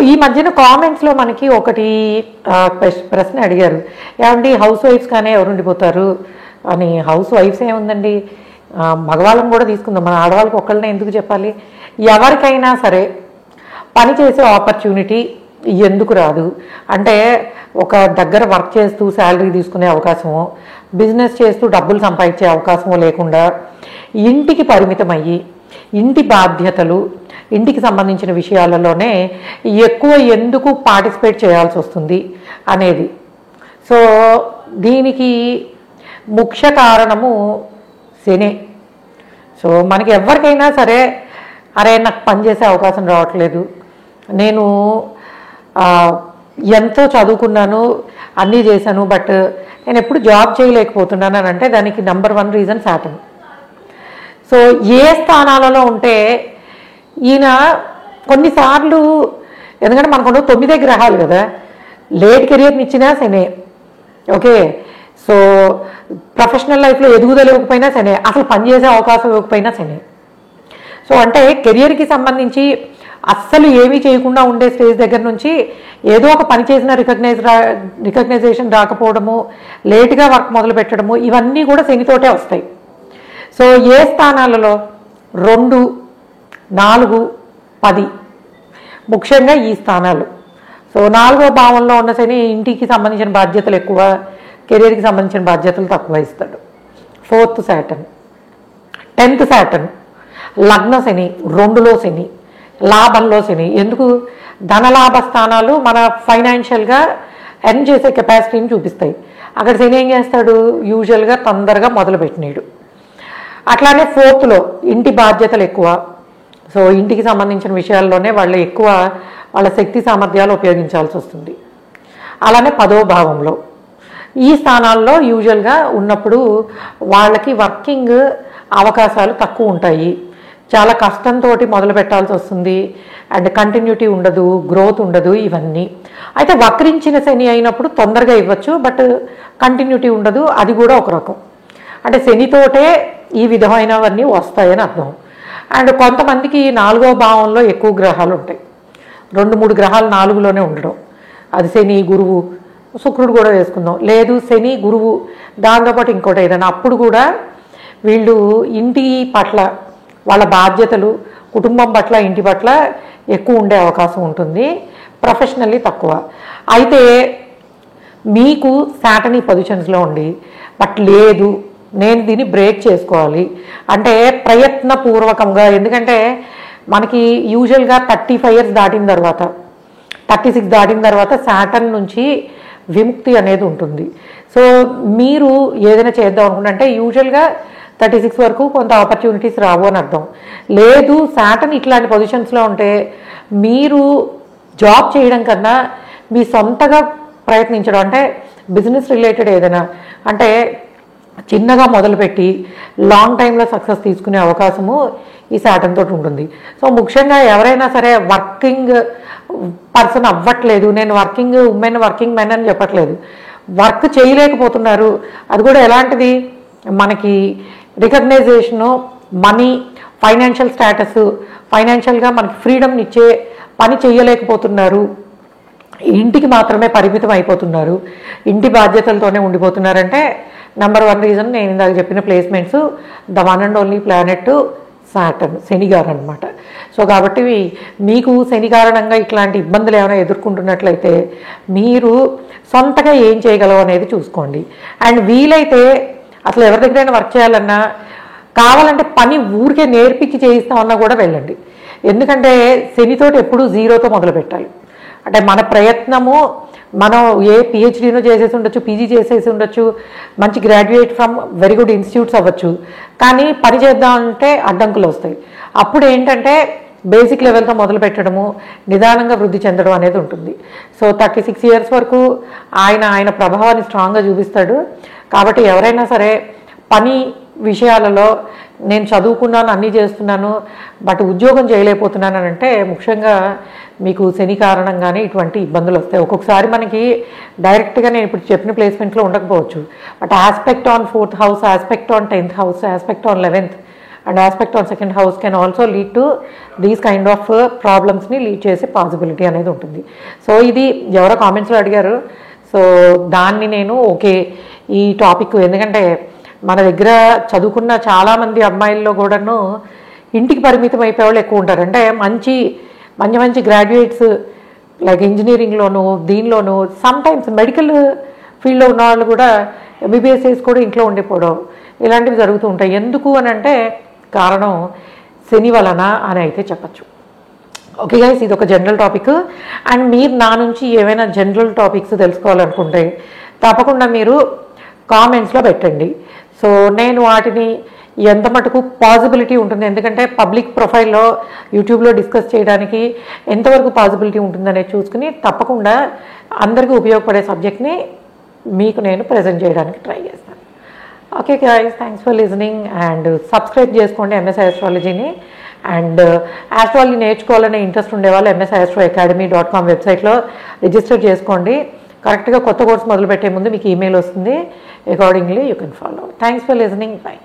ఈ మధ్యన కామెంట్స్లో మనకి ఒకటి ప్రశ్న అడిగారు, ఏమండి హౌస్ వైఫ్స్ కానీ ఎవరు ఉండిపోతారు అని. హౌస్ వైఫ్స్ ఏముందండి, మగవాళ్ళని కూడా తీసుకుందాం, మన ఆడవాళ్ళకి ఒక్కళ్ళనే ఎందుకు చెప్పాలి. ఎవరికైనా సరే పని చేసే ఆపర్చునిటీ ఎందుకు రాదు అంటే, ఒక దగ్గర వర్క్ చేస్తూ శాలరీ తీసుకునే అవకాశమో, బిజినెస్ చేస్తూ డబ్బులు సంపాదించే అవకాశమో లేకుండా ఇంటికి పరిమితం అయ్యి ఇంటి బాధ్యతలు, ఇంటికి సంబంధించిన విషయాలలోనే ఎక్కువ ఎందుకు పార్టిసిపేట్ చేయాల్సి వస్తుంది అనేది. సో దీనికి ముఖ్య కారణము శనే. సో మనకి ఎవరికైనా సరే, అరే నాకు పనిచేసే అవకాశం రావట్లేదు, నేను ఎంతో చదువుకున్నాను, అన్నీ చేశాను, బట్ నేను ఎప్పుడు జాబ్ చేయలేకపోతున్నాను అని అంటే దానికి నెంబర్ 1 రీజన్ సాటర్న్. సో ఏ స్థానాలలో ఉంటే ఈయన కొన్నిసార్లు, ఎందుకంటే మనకు 9 గ్రహాలు కదా, లేట్ కెరియర్ని ఇచ్చినా శనే. ఓకే, సో ప్రొఫెషనల్ లైఫ్లో ఎదుగుదల ఇవ్వకపోయినా శనే, అసలు పనిచేసే అవకాశం ఇవ్వకపోయినా శనే. సో అంటే కెరియర్కి సంబంధించి అస్సలు ఏమీ చేయకుండా ఉండే స్టేజ్ దగ్గర నుంచి ఏదో ఒక పని చేసిన రికగ్నైజేషన్ రాకపోవడము, లేట్గా వర్క్ మొదలు పెట్టడము, ఇవన్నీ కూడా శనితోటే వస్తాయి. సో ఏ స్థానాలలో 2, 4, 10 ముఖ్యంగా ఈ స్థానాలు. సో 4వ భావంలో ఉన్న శని ఇంటికి సంబంధించిన బాధ్యతలు ఎక్కువ, కెరీర్కి సంబంధించిన బాధ్యతలు తక్కువ ఇస్తాడు. 4th సాటర్న్, 10th సాటర్న్, లగ్న శని, 2లో శని, లాభంలో శని. ఎందుకు? ధనలాభ స్థానాలు మన ఫైనాన్షియల్గా ఎర్న్ చేసే కెపాసిటీని చూపిస్తాయి. అక్కడ శని ఏం చేస్తాడు, యూజువల్గా తొందరగా మొదలుపెట్టినాడు. అట్లానే 4thలో ఇంటి బాధ్యతలు ఎక్కువ. సో ఇంటికి సంబంధించిన విషయాల్లోనే వాళ్ళు ఎక్కువ వాళ్ళ శక్తి సామర్థ్యాలు ఉపయోగించాల్సి వస్తుంది. అలానే 10వ భావంలో ఈ స్థానాల్లో యూజువల్గా ఉన్నప్పుడు వాళ్ళకి వర్కింగ్ అవకాశాలు తక్కువ ఉంటాయి, చాలా కష్టంతో మొదలు పెట్టాల్సి వస్తుంది, అండ్ కంటిన్యూటీ ఉండదు, గ్రోత్ ఉండదు, ఇవన్నీ. అయితే వక్రించిన శని అయినప్పుడు తొందరగా ఇవ్వచ్చు, బట్ కంటిన్యూటీ ఉండదు, అది కూడా ఒక రకం. అంటే శనితోటే ఈ విధమైనవన్నీ వస్తాయని అర్థం. అండ్ కొంతమందికి 4వ భావంలో ఎక్కువ గ్రహాలు ఉంటాయి, 2-3 గ్రహాలు 4లోనే ఉండడం. అది శని, గురువు, శుక్రుడు కూడా వేసుకుందాం. లేదు శని, గురువు, దాంతోపాటు ఇంకోటి ఏదైనా, అప్పుడు కూడా వీళ్ళు ఇంటి పట్ల వాళ్ళ బాధ్యతలు, కుటుంబం పట్ల, ఇంటి పట్ల ఎక్కువ ఉండే అవకాశం ఉంటుంది, ప్రొఫెషనల్లీ తక్కువ. అయితే మీకు సాటర్న్ ఈ పొజిషన్స్లో ఉండి, బట్ లేదు నేను దీన్ని బ్రేక్ చేసుకోవాలి అంటే ప్రయత్నపూర్వకంగా, ఎందుకంటే మనకి యూజువల్గా 35 years దాటిన తర్వాత, 36 దాటిన తర్వాత సాటర్న్ నుంచి విముక్తి అనేది ఉంటుంది. సో మీరు ఏదైనా చేద్దాం అనుకుంటే యూజువల్గా 36 వరకు కొంత ఆపర్చునిటీస్ రావు అని అర్థం. లేదు సాటర్న్ ఇట్లాంటి పొజిషన్స్లో ఉంటే మీరు జాబ్ చేయడం కన్నా మీ సొంతగా ప్రయత్నించడం, అంటే బిజినెస్ రిలేటెడ్ ఏదైనా, అంటే చిన్నగా మొదలుపెట్టి లాంగ్ టైంలో సక్సెస్ తీసుకునే అవకాశము ఈ సాటర్న్ తోటి ఉంటుంది. సో ముఖ్యంగా ఎవరైనా సరే వర్కింగ్ పర్సన్ అవ్వట్లేదు, నేను వర్కింగ్ ఉమెన్, వర్కింగ్ మెన్ అని చెప్పట్లేదు, వర్క్ చేయలేకపోతున్నారు, అది కూడా ఎలాంటిది, మనకి రికగ్నైజేషను, మనీ, ఫైనాన్షియల్ స్టేటస్, ఫైనాన్షియల్గా మనకి ఫ్రీడమ్ని ఇచ్చే పని చేయలేకపోతున్నారు, ఇంటికి మాత్రమే పరిమితం అయిపోతున్నారు, ఇంటి బాధ్యతలతోనే ఉండిపోతున్నారంటే నెంబర్ 1 రీజన్ నేను ఇందాక చెప్పిన placements, the one and only planet Saturn, Shani గారు అనమాట. సో కాబట్టి మీకు శని కారణంగా ఇట్లాంటి ఇబ్బందులు ఏమైనా ఎదుర్కొంటున్నట్లయితే మీరు సొంతగా ఏం చేయగలవు అనేది చూసుకోండి. అండ్ వీలైతే అసలు ఎవరి దగ్గరైనా వర్క్ చేయాలన్నా, కావాలంటే పని ఊరికే నేర్పించి చేయిస్తామన్నా కూడా వెళ్ళండి. ఎందుకంటే శనితోటి ఎప్పుడు 0తో మొదలు పెట్టాలి. అంటే మన ప్రయత్నము, మనం ఏ పిహెచ్డీనో చేసేసి ఉండొచ్చు, పీజీ చేసేసి ఉండొచ్చు, మంచి graduate from very good institutes అవ్వచ్చు, కానీ పని చేద్దామంటే అడ్డంకులు వస్తాయి. అప్పుడు ఏంటంటే బేసిక్ లెవెల్తో మొదలు పెట్టడము, నిదానంగా వృద్ధి చెందడం అనేది ఉంటుంది. సో 36 years వరకు ఆయన ప్రభావాన్ని స్ట్రాంగ్గా చూపిస్తాడు. కాబట్టి ఎవరైనా సరే పని విషయాలలో నేను చదువుకున్నాను, అన్నీ చేస్తున్నాను, బట్ ఉద్యోగం చేయలేకపోతున్నాను అని అంటే ముఖ్యంగా మీకు శని కారణంగానే ఇటువంటి ఇబ్బందులు వస్తాయి. ఒక్కొక్కసారి మనకి డైరెక్ట్గా నేను ఇప్పుడు చెప్పిన ప్లేస్మెంట్లో ఉండకపోవచ్చు, but aspect on 4th house, aspect on 10th house, aspect on 11th, and aspect on second house can also lead to these kind of ప్రాబ్లమ్స్ని లీడ్ చేసే పాసిబిలిటీ అనేది ఉంటుంది. సో ఇది ఎవరో కామెంట్స్లో అడిగారు. సో దాన్ని నేను ఓకే ఈ టాపిక్, ఎందుకంటే మన దగ్గర చదువుకున్న చాలామంది అమ్మాయిల్లో కూడాను ఇంటికి పరిమితం అయిపోయే వాళ్ళు ఎక్కువ ఉంటారు. అంటే మంచి మంచి మంచి గ్రాడ్యుయేట్స్ లైక్ ఇంజనీరింగ్లోను దీనిలోను సమ్టైమ్స్ మెడికల్ ఫీల్డ్లో ఉన్న వాళ్ళు కూడా ఎంబీబీఎస్ కూడా ఇంట్లో ఉండిపోవడం ఇలాంటివి జరుగుతూ ఉంటాయి. ఎందుకు అని అంటే కారణం శని వలన అని అయితే చెప్పచ్చు. ఓకే గైస్, ఇది ఒక జనరల్ టాపిక్. అండ్ మీరు నా నుంచి ఏమైనా జనరల్ టాపిక్స్ తెలుసుకోవాలనుకుంటే తప్పకుండా మీరు కామెంట్స్లో పెట్టండి. సో నేను వాటిని ఎంత మటుకు పాసిబిలిటీ ఉంటుంది, ఎందుకంటే పబ్లిక్ ప్రొఫైల్లో యూట్యూబ్లో డిస్కస్ చేయడానికి ఎంతవరకు పాసిబిలిటీ ఉంటుందనేది చూసుకుని తప్పకుండా అందరికీ ఉపయోగపడే సబ్జెక్ట్ని మీకు నేను ప్రజెంట్ చేయడానికి ట్రై చేస్తాను. Okay guys, thanks for listening and subscribe చేసుకోండి ఎంఎస్ఐ ఆస్ట్రాలజీని. అండ్ ఆస్ట్రాలజీ నేర్చుకోవాలనే ఇంట్రెస్ట్ ఉండేవాళ్ళు msastro.academy.com వెబ్సైట్లో రిజిస్టర్ చేసుకోండి. కరెక్ట్గా కొత్త కోర్స్ మొదలుపెట్టే ముందు మీకు ఈమెయిల్ వస్తుంది. Accordingly you can follow. Thanks for listening. By.